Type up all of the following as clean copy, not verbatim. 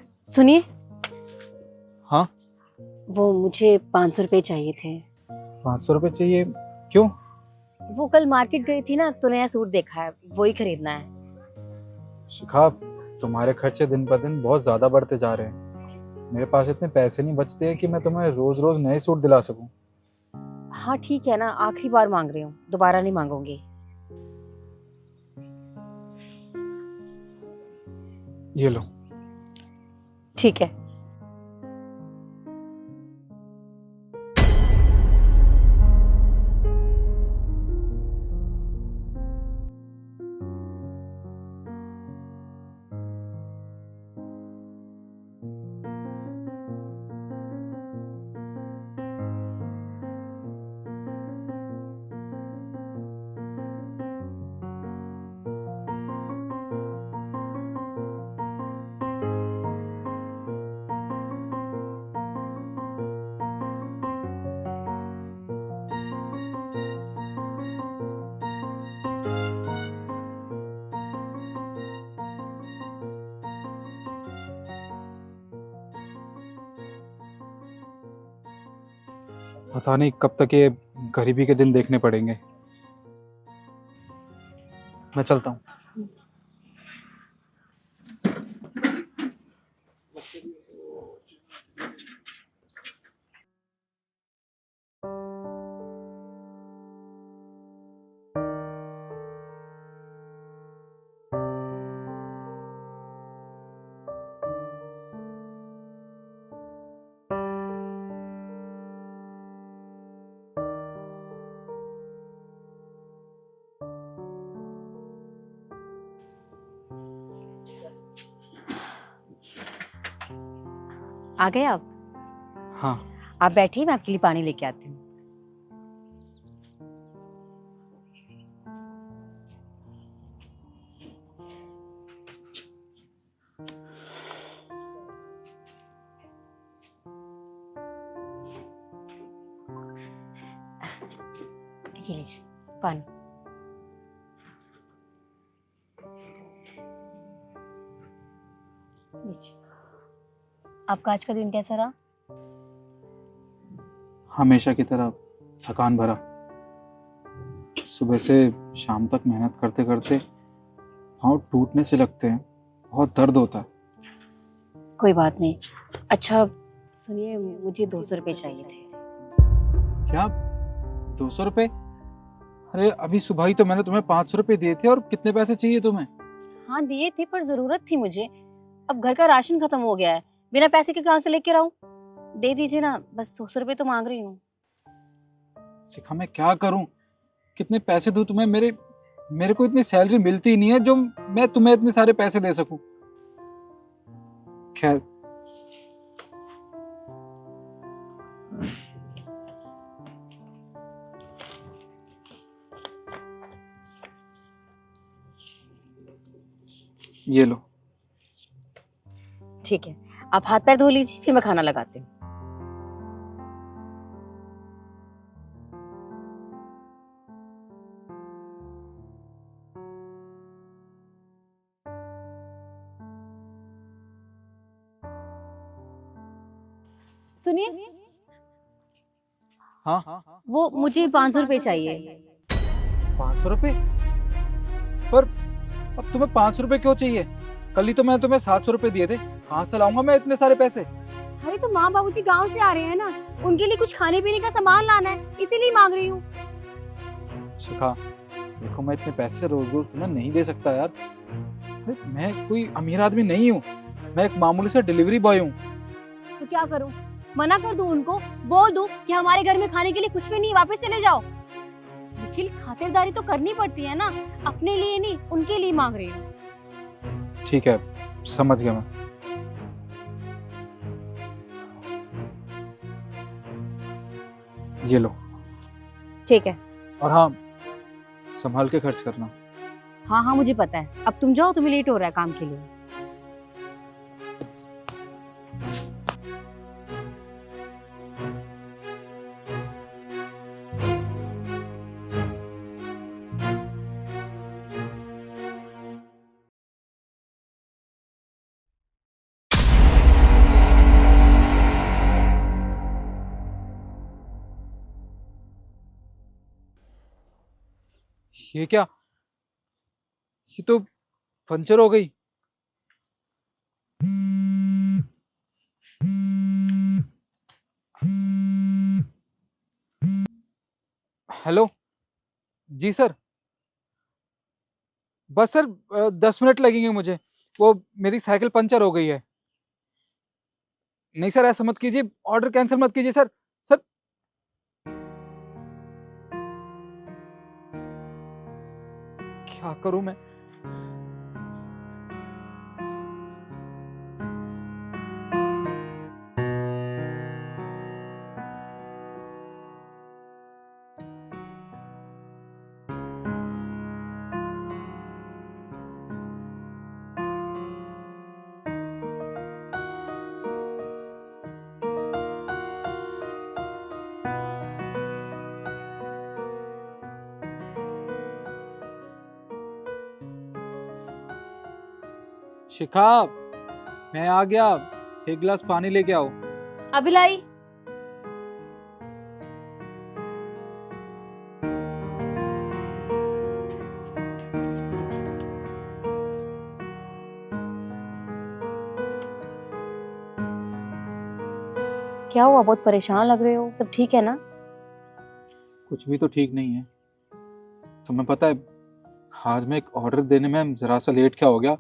सुनिए, हाँ। वो मुझे 500 रुपए चाहिए थे। 500 रुपये चाहिए? क्यों? वो कल मार्केट गई थी ना, तो नया सूट देखा है, वही खरीदना है। शिखा, तुम्हारे खर्चे दिन ब दिन बहुत ज्यादा बढ़ते जा रहे हैं। मेरे पास इतने पैसे नहीं बचते हैं कि मैं तुम्हें रोज रोज नए सूट दिला सकूं। हाँ ठीक है ना, आखिरी बार मांग रही हूँ, दोबारा नहीं मांगूंगी। ये लो। ठीक है। पता नहीं कब तक ये गरीबी के दिन देखने पड़ेंगे। मैं चलता हूँ। आ गए आप? हाँ। आप बैठिए, मैं आपके लिए पानी लेके आती हूँ। ये लीजिए पानी। लीजिए। आपका आज का दिन कैसा रहा? हमेशा की तरह थकान भरा। सुबह से शाम तक मेहनत करते करते पाँव टूटने से लगते हैं। बहुत दर्द होता है। कोई बात नहीं। अच्छा सुनिए, मुझे 200 रुपए चाहिए थे। क्या? 200 रुपये? अरे अभी सुबह ही तो मैंने तुम्हें 500 रुपये दिए थे। और कितने पैसे चाहिए तुम्हें? हाँ दिए थे, पर जरूरत थी मुझे। अब घर का राशन खत्म हो गया है, बिना पैसे के कहाँ से लेके आऊं? दे दीजिए ना, बस 200 रुपए तो मांग रही हूँ। शिखा, मैं क्या करूं? कितने पैसे दूं तुम्हें? मेरे को इतनी सैलरी मिलती ही नहीं है जो मैं तुम्हें इतने सारे पैसे दे सकूं। खैर, ये लो। ठीक है, आप हाथ पैर धो लीजिए, फिर मैं खाना लगाती हूँ। सुनिए, हाँ। वो मुझे 500 रुपए चाहिए। 500 रुपये? पर अब तुम्हें 500 रुपये क्यों चाहिए? कल ही तो मैं तुम्हें 700 रुपये दिए थे। कहाँ से लाऊंगा मैं इतने सारे पैसे? अरे तो माँ बाबूजी गांव से आ रहे हैं ना, उनके लिए कुछ खाने पीने का सामान लाना है, इसीलिए मांग रही हूँ। शिखा, देखो मैं इतने पैसे रोज रोज तुम्हें नहीं दे सकता यार। अरे मैं कोई अमीर आदमी नहीं हूँ। मैं एक मामूली सा डिलीवरी बॉय हूँ। तो क्या करूँ? मना कर दूं उनको? बोल दूं कि हमारे घर में खाने के लिए कुछ भी नहीं, वापस चले जाओ? निखिल, खातिरदारी तो करनी पड़ती है ना, अपने लिए नहीं उनके लिए मांग रही हूँ। ठीक है, समझ गया मैं। ये लो। ठीक है। और हाँ, संभाल के खर्च करना। हाँ हाँ मुझे पता है, अब तुम जाओ, तुम्हें लेट हो रहा है काम के लिए। ये क्या, ये तो पंचर हो गई। हेलो, जी सर। बस सर 10 मिनट लगेंगे मुझे, वो मेरी साइकिल पंचर हो गई है। नहीं सर, ऐसा मत कीजिए, ऑर्डर कैंसिल मत कीजिए सर। सर, क्या करूं मैं? शिखा, मैं आ गया, एक गिलास पानी लेके आओ। अभी लाई। क्या हुआ, बहुत परेशान लग रहे हो, सब ठीक है ना? कुछ भी तो ठीक नहीं है। तुम्हें पता है, आज मैं एक ऑर्डर देने में जरा सा लेट क्या हो गया।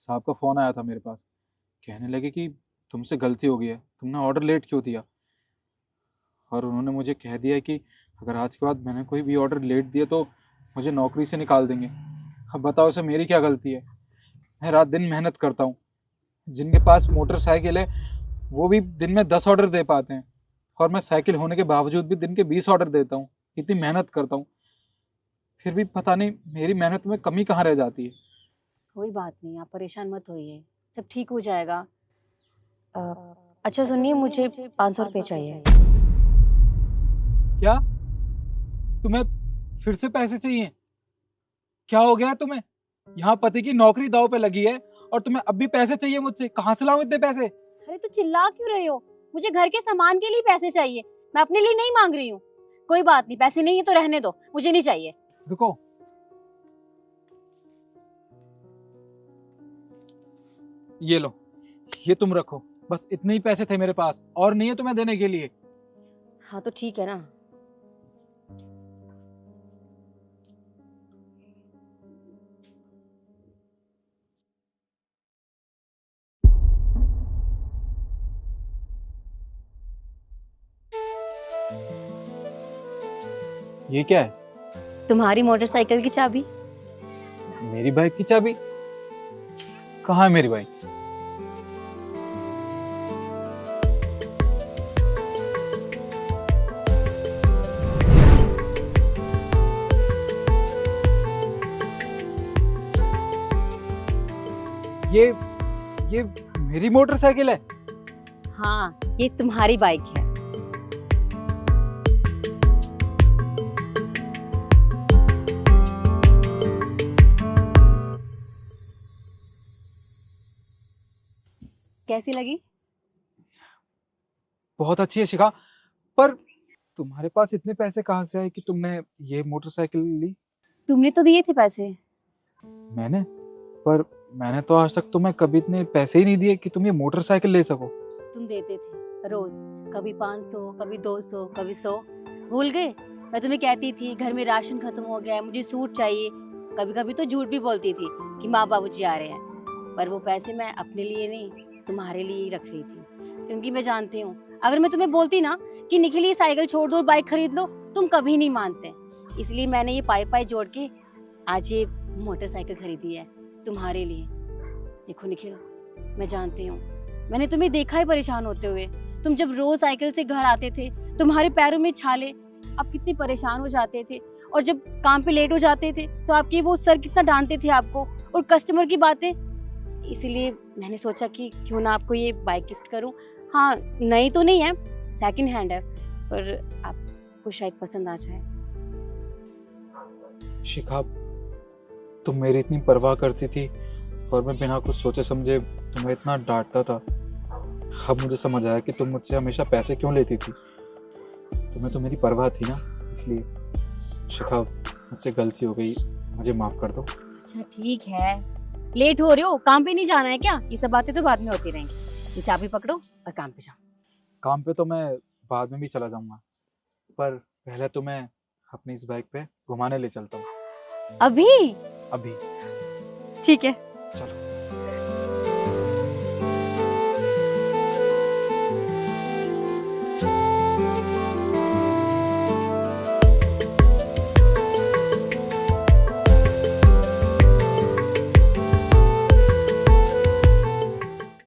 साहब का फोन आया था मेरे पास, कहने लगे कि तुमसे गलती हो गई है, तुमने ऑर्डर लेट क्यों दिया। और उन्होंने मुझे कह दिया कि अगर आज के बाद मैंने कोई भी ऑर्डर लेट दिया तो मुझे नौकरी से निकाल देंगे। अब बताओ, इसे मेरी क्या गलती है? मैं रात दिन मेहनत करता हूँ, जिनके पास मोटरसाइकिल है वो भी दिन में 10 ऑर्डर दे पाते हैं, और मैं साइकिल होने के बावजूद भी दिन के 20 ऑर्डर देता हूँ। इतनी मेहनत करता हूँ, फिर भी पता नहीं मेरी मेहनत में कमी कहाँ रह जाती है। कोई बात नहीं, आप परेशान मत होइए, सब ठीक हो जाएगा। अ, अच्छा सुनिए, मुझे 500 रुपये चाहिए। क्या? तुम्हें फिर से पैसे चाहिए? क्या हो गया है तुम्हें? यहाँ पति की नौकरी दांव पे लगी है और तुम्हें अब भी पैसे चाहिए मुझसे? कहाँ से लाऊं इतने पैसे? अरे तो चिल्ला क्यों रहे हो? मुझे घर के सामान के लिए पैसे चाहिए, मैं अपने लिए नहीं मांग रही हूँ। कोई बात नहीं, पैसे नहीं है तो रहने दो, मुझे नहीं चाहिए। रुको, ये लो, ये तुम रखो। बस इतने ही पैसे थे मेरे पास, और नहीं है तुम्हें देने के लिए। हाँ तो ठीक है ना। ये क्या है? तुम्हारी मोटरसाइकिल की चाबी। मेरी बाइक की चाबी? कहाँ है मेरी बाइक? ये मेरी मोटरसाइकिल है? हाँ, ये तुम्हारी बाइक है। कैसी लगी? बहुत अच्छी है शिखा, पर तुम्हारे पास इतने पैसे कहाँ से आए कि तुमने ये मोटरसाइकिल ली? तुमने तो दिए थे पैसे। मैंने? पर मैंने तो आज तक तुम्हें कभी इतने पैसे ही नहीं दिए कि तुम ये मोटरसाइकिल ले सको। तुम देते थे रोज, कभी 500, कभी 200, कभी 100। भूल गए? मैं तुम्हें कहती थी घर में राशन खत्म हो गया है, मुझे सूट चाहिए। कभी कभी तो झूठ भी बोलती थी कि माँ बाबूजी आ रहे हैं, पर वो पैसे मैं अपने लिए नहीं, तुम्हारे लिए ही रख रही थी। क्योंकि मैं जानती हूँ, अगर मैं तुम्हें बोलती ना कि निखिल ये साइकिल छोड़ दो और बाइक खरीद लो, तुम कभी नहीं मानते। इसलिए मैंने ये पाई पाई जोड़ के आज ये मोटरसाइकिल खरीदी है तुम्हारे लिए। देखो निखिल, मैं जानती हूँ, मैंने तुम्हें देखा है परेशान होते हुए। तुम जब रोज साइकिल से घर आते थे, तुम्हारे पैरों में छाले, आप कितने परेशान हो जाते थे। और जब काम पे लेट हो जाते थे तो आपके वो सर कितना डांटते थे आपको, और कस्टमर की बातें। इसीलिए मैंने सोचा कि क्यों ना आपको ये बाइक गिफ्ट करूं। हाँ, नई तो नहीं है, सेकंड हैंड है, पर आपको शायद पसंद आ जाए। शिखा, तुम मेरी इतनी परवाह करती थी और मैं बिना कुछ सोचे समझे तुम्हें इतना डांटता था। अब मुझे समझ आया कि तुम मुझसे हमेशा पैसे क्यों लेती थी। तुम्हें तो मेरी परवाह थी ना, इसलिए। शिखा, मुझसे गलती हो गई, मुझे माफ कर दो। अच्छा ठीक है, लेट हो रहे हो, काम पे नहीं जाना है क्या? ये सब बातें तो बाद में होती रहेंगी। ये चाबी पकड़ो और काम पे जाओ। काम पे तो मैं बाद में भी चला जाऊंगा, पर पहले तो मैं अपनी इस बाइक पे घुमाने ले चलता हूँ। अभी? अभी। ठीक है।